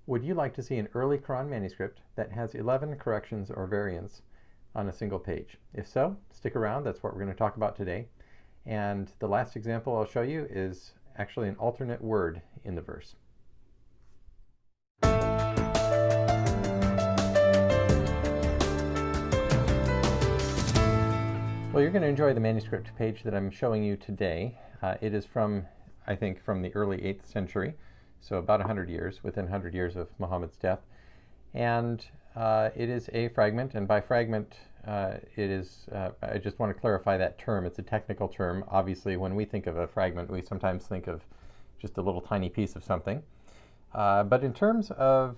Would you like to see an early Quran manuscript that has 11 corrections or variants on a single page? If so, stick around. That's what we're going to talk about today. And the last example I'll show you is actually an alternate word in the verse. Well, you're going to enjoy the manuscript page that I'm showing you today. It is from, I think, from the early 8th century, so about 100 years, within 100 years of Muhammad's death. And it is a fragment, and by fragment, it is, I just want to clarify that term. It's a technical term. Obviously, when we think of a fragment, we sometimes think of just a little tiny piece of something. But in terms of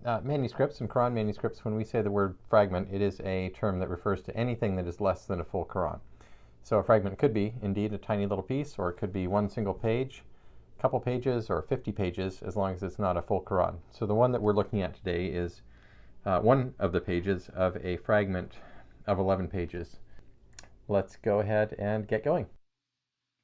manuscripts and Quran manuscripts, when we say the word fragment, it is a term that refers to anything that is less than a full Quran. So a fragment could be indeed a tiny little piece, or it could be one single page, a couple pages, or 50 pages, as long as it's not a full Quran. So the one that we're looking at today is one of the pages of a fragment of 11 pages. Let's go ahead and get going.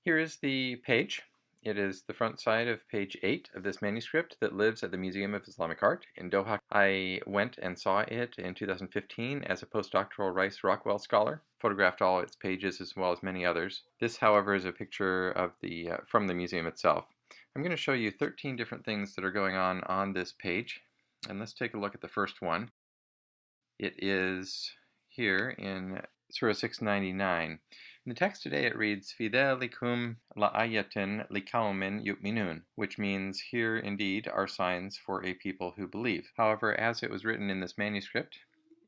Here is the page. It is the front side of page 8 of this manuscript that lives at the Museum of Islamic Art in Doha. I went and saw it in 2015 as a postdoctoral Rice Rockwell scholar, photographed all its pages as well as many others. This, however, is a picture of from the museum itself. I'm going to show you 13 different things that are going on this page, and let's take a look at the first one. It is here in Surah 699. In the text today it reads, "Fi dhalikum la'ayatin liqaumin yu'minun," which means, "Here indeed are signs for a people who believe." However, as it was written in this manuscript,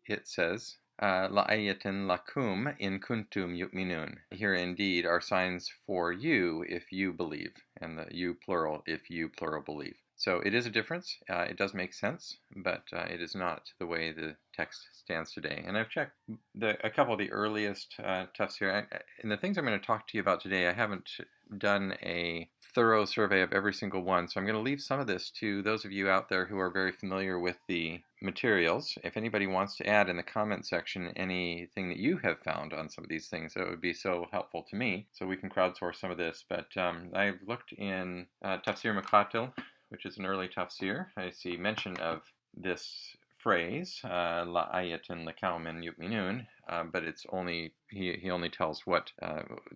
it says, "La'ayatin lakum in kuntum yu'minun." Here indeed are signs for you if you believe, and the you plural if you plural believe. So it is a difference. It does make sense, but it is not the way the text stands today. And I've checked a couple of the earliest Tafsir. And the things I'm going to talk to you about today, I haven't done a thorough survey of every single one. So I'm going to leave some of this to those of you out there who are very familiar with the materials. If anybody wants to add in the comment section anything that you have found on some of these things, that would be so helpful to me, so we can crowdsource some of this. But I've looked in Tafsir Muqatil, which is an early tafsir. I see mention of this phrase, la ayatin liqaumin yu'minun, but it's only, he only tells what,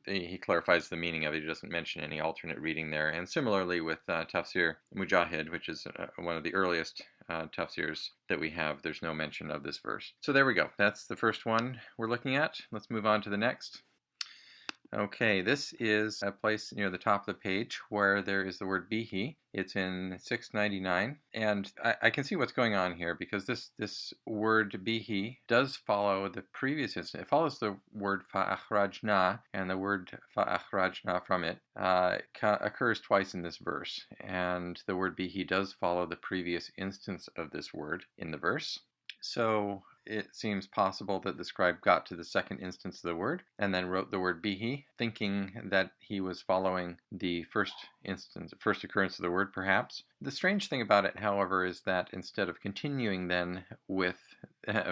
he clarifies the meaning of it. He doesn't mention any alternate reading there. And similarly with Tafsir Mujahid, which is one of the earliest tafsirs that we have, there's no mention of this verse. So there we go. That's the first one we're looking at. Let's move on to the next. Okay, this is a place near the top of the page where there is the word bihi. It's in 699, and I can see what's going on here, because this word bihi does follow the previous instance. It follows the word fa'akhrajna, and the word fa'akhrajna from it occurs twice in this verse, and the word bihi does follow the previous instance of this word in the verse. So it seems possible that the scribe got to the second instance of the word and then wrote the word bihi, thinking that he was following the first occurrence of the word, perhaps. The strange thing about it, however, is that instead of continuing then with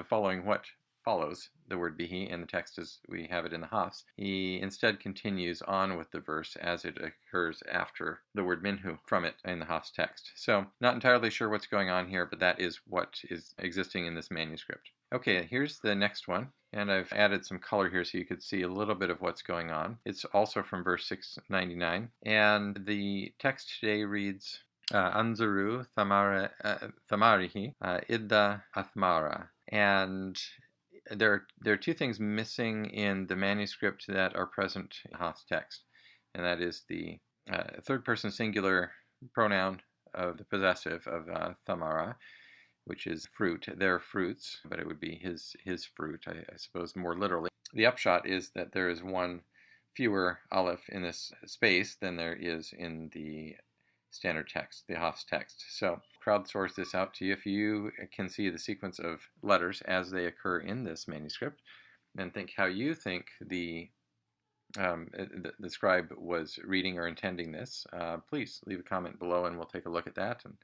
following what follows the word bihi in the text as we have it in the Hafs, he instead continues on with the verse as it occurs after the word minhu from it in the Hafs text. So not entirely sure what's going on here, but that is what is existing in this manuscript. Okay, here's the next one, and I've added some color here so you could see a little bit of what's going on. It's also from verse 699, and the text today reads, Anzuru thamarihi idda athmara. And there are two things missing in the manuscript that are present in Hafs text, and that is the third person singular pronoun of the possessive of thamara, which is fruit. They're fruits, but it would be his fruit, I suppose, more literally. The upshot is that there is one fewer aleph in this space than there is in the standard text, the Hafs text. So crowdsource this out to you. If you can see the sequence of letters as they occur in this manuscript, and think how you think the scribe was reading or intending this, please leave a comment below and we'll take a look at that and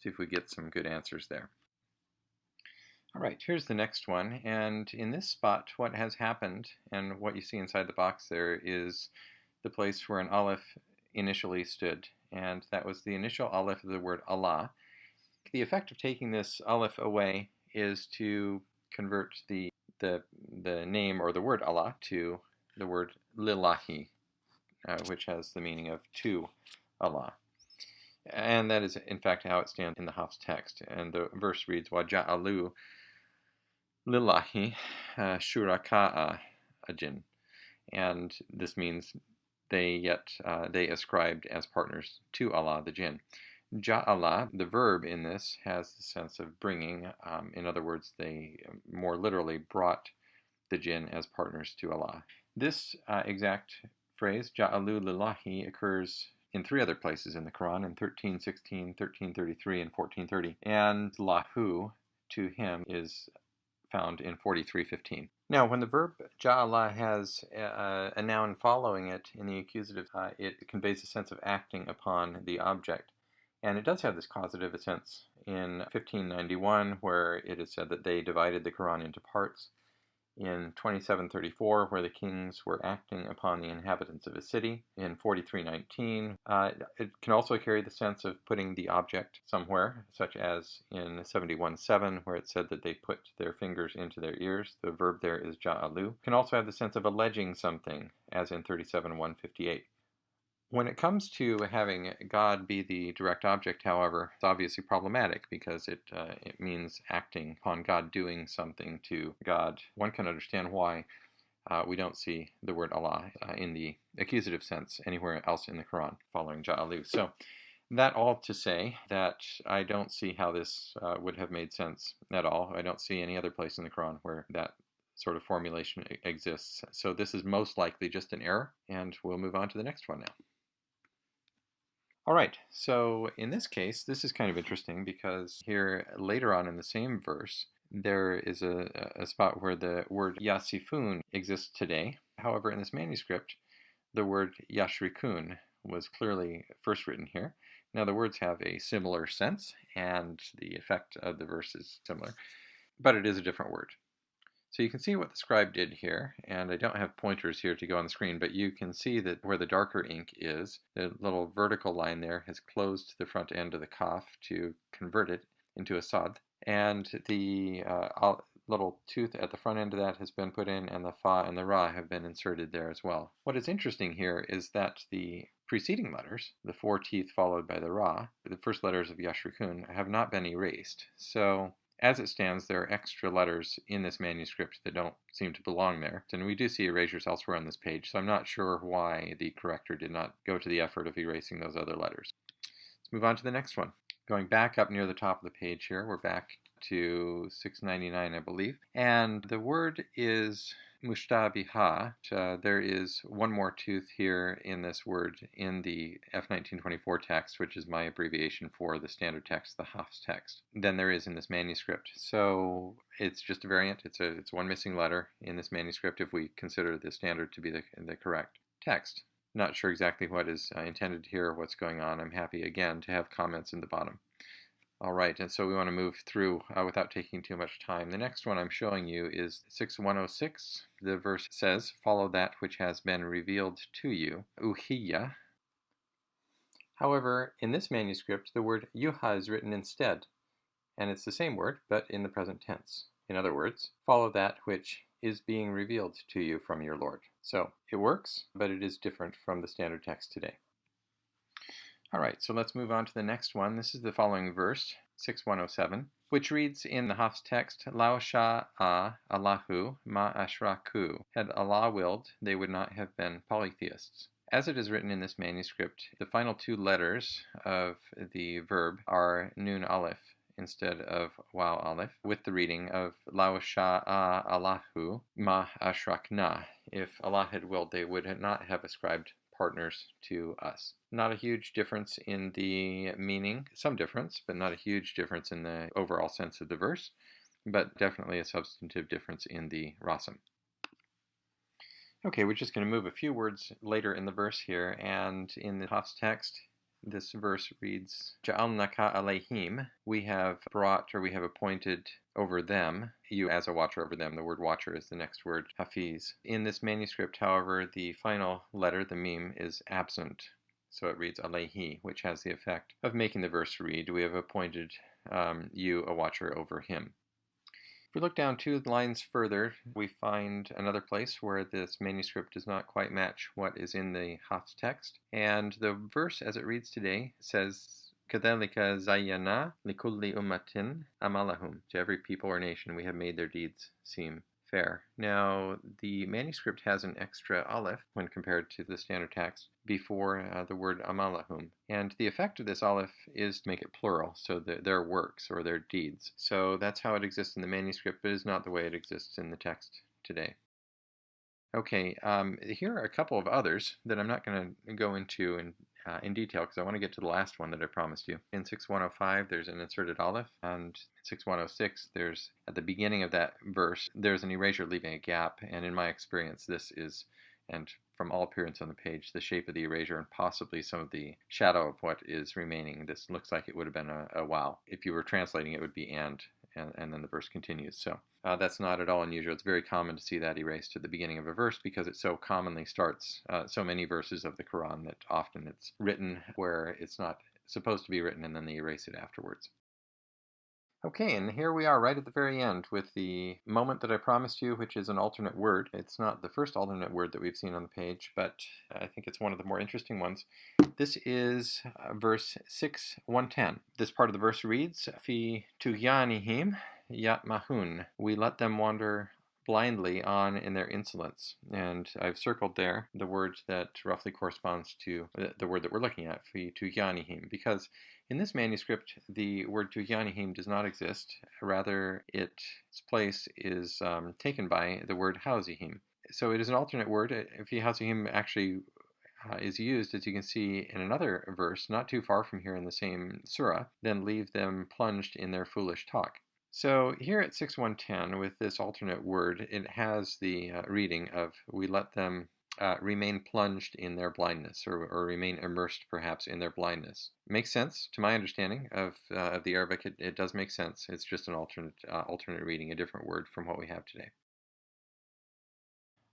see if we get some good answers there. All right, here's the next one, and in this spot what has happened, and what you see inside the box there, is the place where an aleph initially stood, and that was the initial aleph of the word Allah. the effect of taking this aleph away is to convert the name or the word Allah to the word lillahi, which has the meaning of to Allah. And that is, in fact, how it stands in the Hafs text. And the verse reads, وَجَعَلُوا لِلَّهِ شُرَكَاءَ ajin. And this means they ascribed as partners to Allah, the jinn. Ja'ala, the verb in this, has the sense of bringing. In other words, they more literally brought the jinn as partners to Allah. This exact phrase, Ja'alu lillahi, occurs in 3 other places in the Quran, in 13:16, 13:33, and 14:30. And lahu, to him, is found in 43:15. Now, when the verb ja'ala has a noun following it in the accusative, it conveys a sense of acting upon the object. And it does have this causative sense in 1591, where it is said that they divided the Quran into parts. In 27:34, where the kings were acting upon the inhabitants of a city. In 43:19, it can also carry the sense of putting the object somewhere, such as in 71:7, where it said that they put their fingers into their ears. The verb there is ja'alu. It can also have the sense of alleging something, as in 37:158. When it comes to having God be the direct object, however, it's obviously problematic because it means acting upon God, doing something to God. One can understand why we don't see the word Allah in the accusative sense anywhere else in the Quran following ja'alu. So that all to say that I don't see how this would have made sense at all. I don't see any other place in the Quran where that sort of formulation exists. So this is most likely just an error, and we'll move on to the next one now. All right, so in this case, this is kind of interesting because here later on in the same verse, there is a spot where the word yasifun exists today. However, in this manuscript, the word yashrikun was clearly first written here. Now, the words have a similar sense, and the effect of the verse is similar, but it is a different word. So you can see what the scribe did here, and I don't have pointers here to go on the screen, but you can see that where the darker ink is, the little vertical line there has closed the front end of the kaf to convert it into a sad, and the little tooth at the front end of that has been put in, and the fa and the ra have been inserted there as well. What is interesting here is that the preceding letters, the 4 teeth followed by the ra, the first letters of yashrikun, have not been erased. So as it stands, there are extra letters in this manuscript that don't seem to belong there. And we do see erasures elsewhere on this page, so I'm not sure why the corrector did not go to the effort of erasing those other letters. Let's move on to the next one. Going back up near the top of the page here, we're back to 699, I believe. And the word is mushtabiha. There is one more tooth here in this word in the F1924 text, which is my abbreviation for the standard text, the Hafs text, than there is in this manuscript. So it's just a variant. It's one missing letter in this manuscript if we consider the standard to be the correct text. Not sure exactly what is intended here or what's going on. I'm happy again to have comments in the bottom. All right, and so we want to move through without taking too much time. The next one I'm showing you is 6106. The verse says, "Follow that which has been revealed to you, uhiya." However, in this manuscript, the word yuha is written instead, and it's the same word, but in the present tense. In other words, follow that which is being revealed to you from your Lord. So it works, but it is different from the standard text today. All right, so let's move on to the next one. This is the following verse, 6107, which reads in the Hafs text, "Law sha'a Allahu ma ashraku." Had Allah willed, they would not have been polytheists. As it is written in this manuscript, the final 2 letters of the verb are nun aleph instead of waw aleph, with the reading of Law sha'a Allahu ma ashrakna. If Allah had willed, they would not have ascribed partners to us. Not a huge difference in the meaning, some difference, but not a huge difference in the overall sense of the verse, but definitely a substantive difference in the rasam. Okay, we're just going to move a few words later in the verse here, and in the Hafs text, this verse reads, "Ja'alnaka alayhim." We have brought, or we have appointed over them, you as a watcher over them. The word watcher is the next word, hafiz. In this manuscript, however, the final letter, the mim, is absent. So it reads alayhi, which has the effect of making the verse read, we have appointed you a watcher over him. If we look down 2 lines further, we find another place where this manuscript does not quite match what is in the Hafs text. And the verse as it reads today says, كَذَلِكَ زَيَّنَا لِكُلِّ أُمَّةٍ أَمَالَهُمْ. To every people or nation we have made their deeds seem fair. Now, the manuscript has an extra aleph when compared to the standard text before the word amalahum. And the effect of this aleph is to make it plural, so their works or their deeds. So that's how it exists in the manuscript, but is not the way it exists in the text today. Okay, here are a couple of others that I'm not going to go into in detail because I want to get to the last one that I promised you. In 6105, there's an inserted aleph, and in 6106, there's at the beginning of that verse, there's an erasure leaving a gap, and in my experience, this is, and from all appearance on the page, the shape of the erasure and possibly some of the shadow of what is remaining. This looks like it would have been a wow. If you were translating, it would be and then the verse continues. So that's not at all unusual. It's very common to see that erased at the beginning of a verse because it so commonly starts so many verses of the Quran that often it's written where it's not supposed to be written and then they erase it afterwards. Okay, and here we are right at the very end with the moment that I promised you, which is an alternate word. It's not the first alternate word that we've seen on the page, but I think it's one of the more interesting ones. This is verse 6:110. This part of the verse reads, Fi tughyanihim yatmahun. We let them wander blindly on in their insolence. And I've circled there the word that roughly corresponds to the word that we're looking at, Fi tughyanihim, because in this manuscript, the word tughyanihim does not exist. Rather, its place is taken by the word hauzihim. So it is an alternate word. Fi hauzihim actually is used, as you can see, in another verse, not too far from here in the same surah, then leave them plunged in their foolish talk. So here at 6:110, with this alternate word, it has the reading of, we let them remain plunged in their blindness, or remain immersed perhaps in their blindness. Makes sense to my understanding of the Arabic. It does make sense. It's just an alternate reading, a different word from what we have today.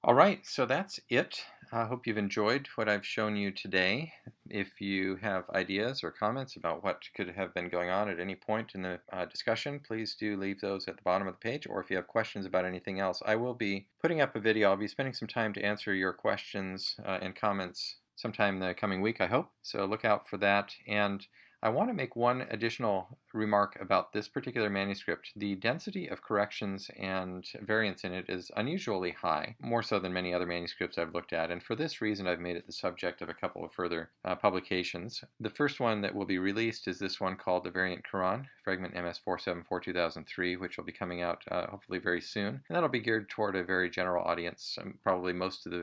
All right, so that's it. I hope you've enjoyed what I've shown you today. If you have ideas or comments about what could have been going on at any point in the discussion, please do leave those at the bottom of the page, or if you have questions about anything else, I will be putting up a video. I'll be spending some time to answer your questions and comments sometime in the coming week, I hope. So look out for that. And I want to make one additional remark about this particular manuscript. The density of corrections and variants in it is unusually high, more so than many other manuscripts I've looked at, and for this reason I've made it the subject of a couple of further publications. The first one that will be released is this one called The Variant Quran, Fragment MS 474-2003, which will be coming out hopefully very soon, and that'll be geared toward a very general audience, probably most of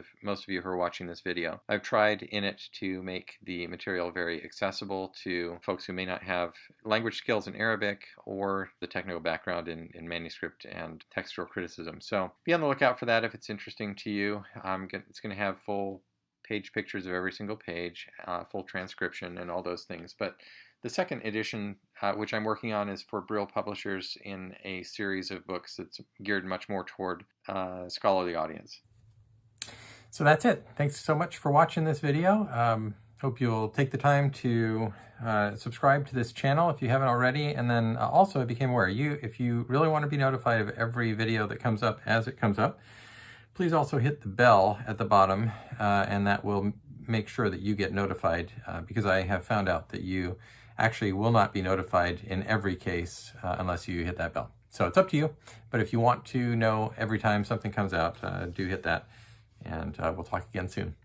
you who are watching this video. I've tried in it to make the material very accessible to folks who may not have language skills in Arabic or the technical background in manuscript and textual criticism. So be on the lookout for that if it's interesting to you. It's going to have full page pictures of every single page, full transcription and all those things. But the second edition, which I'm working on, is for Brill Publishers in a series of books that's geared much more toward a scholarly audience. So that's it. Thanks so much for watching this video. Hope you'll take the time to subscribe to this channel if you haven't already, and then also I became aware, if you really want to be notified of every video that comes up as it comes up, please also hit the bell at the bottom, and that will make sure that you get notified, because I have found out that you actually will not be notified in every case unless you hit that bell. So it's up to you, but if you want to know every time something comes out, do hit that, and we'll talk again soon.